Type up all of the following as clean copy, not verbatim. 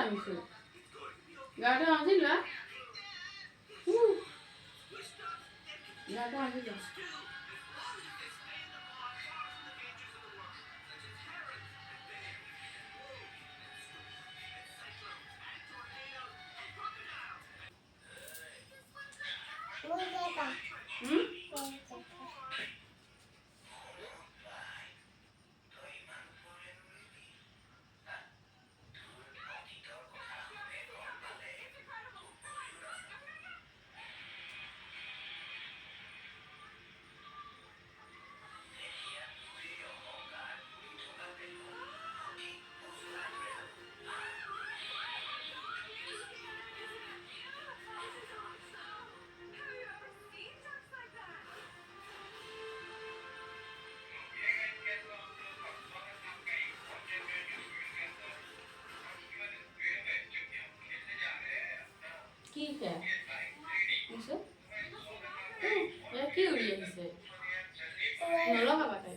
আমিছো গাটা আজিলা গাটা আজিলা কি কে বুঝছো কি উড়ি আছে নলগাবা তাই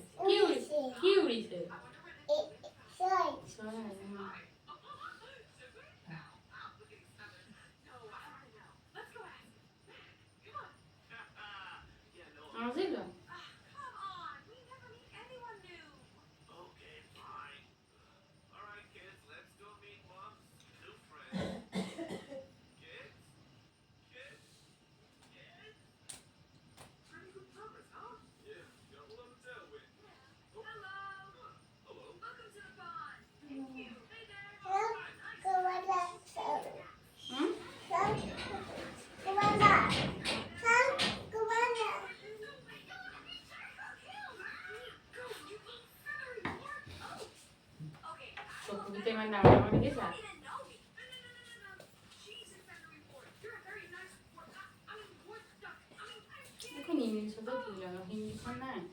কি উড়িছে আজিলা Tema nama apa ni sah? Bukan ini sudah gila, ini sana.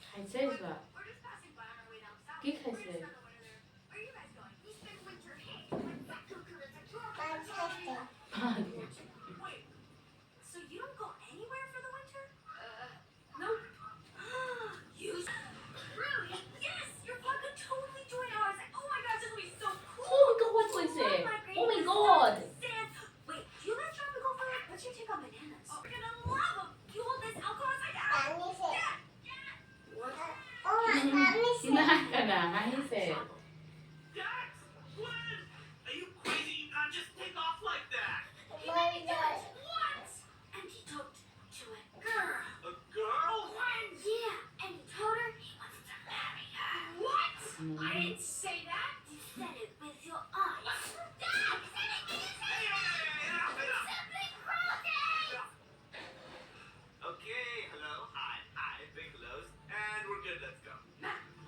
Hai saya. কি খাইছে So you don't go anywhere for the winter? Nope. Really? Yes! Your vlog could totally join ours. Oh my gosh, this will be so cool. Oh my god, what was it? Oh my god. Wait, do you guys try to go for it? What's your take on bananas? Oh, you're gonna love them. You hold this, I'll go outside. Nah, kana, hani se. Are you crazy? You can't just take off like that. What? And he talked to a girl. A girl? Yeah, and he told her he wants to marry her. What? I didn't say that. You said it with your eyes. Dad, say it with your eyes. Simply cruelty. Okay, hello, hi, big hellos, and we're good, let's go.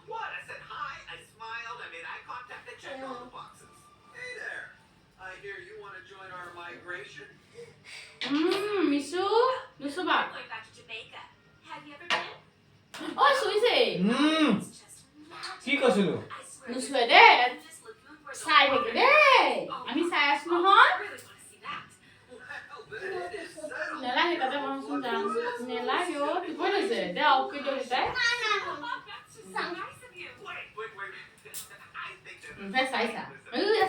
What? I said hi, I smiled, I made eye contact, I checked all the boxes. Hey there, I hear you want to join our migration? Misu, Misu ba? I'm going back to Jamaica. Have you ever been? Oh, সুইছে It's just কি কৈছিলো I swear. নুসুৱে they I'm just looking for the চাই থাকে দেই আমি চাই আছো নহয় I really want to see that. Well, then it is settled. নেলাগে তাতে বহচোন যাম নেলাগে অ টিপই লৈছে দে অফ কৰি দিয়ক তাই So nice of you. Wait. I think that... ফেৰ চাইছা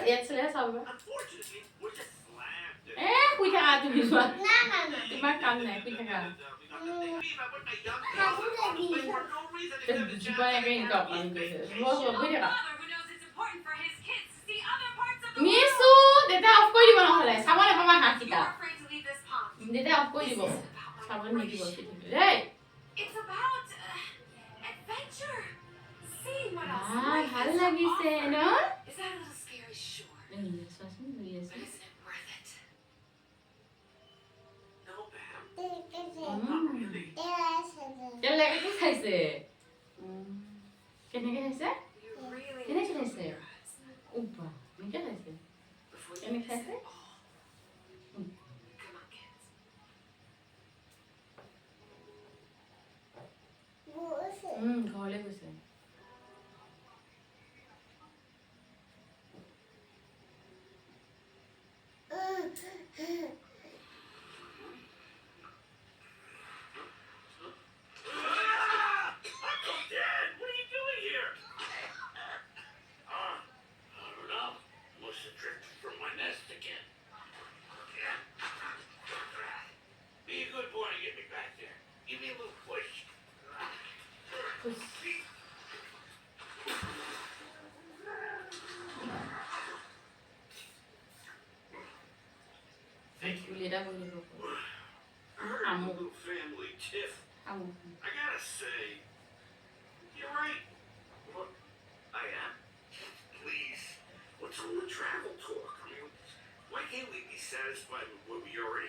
ইয়াত চলে চাব Unfortunately, we're just slammed. শুই থাকা তুমি যোৱা তোমাৰ কাম নাই শুই থাকা বুজি পোৱা নাই এনেকুৱা অকণমান কৰিছে শুই থাকা Father who knows it's important for his kids to see other parts of the world. মিছু দেউতা অফ কৰি দিব নহ'লে চাব নাপাবা হাঁহকেইটা You're afraid to leave this pond. দেউতা অফ কৰি দিব This is about চাব migration. নিদিব দেই It's about adventure. Seeing what else life ভাল has to লাগিছে offer. ন Is that a little scary? Sure. চোৱাচোন ধৰি আছে But isn't it worth it? No, ma'am. Not really. কেনেকৈ খাইছে কেনেকৈ খাইছে You really কেনেকৈ need to খাইছে open your eyes ওপা কেনেকৈ খাইছে before you কেনেকৈ miss খাইছে it all. Come on, kids. ঘৰলৈ গৈছে খুশ Thank you. গুলিটা বলে দেবো I heard of Amo. a little family tiff. Amu I gotta say, you're right. What? I am? Please, what's all the travel talk? I mean, why can't we be satisfied with what we already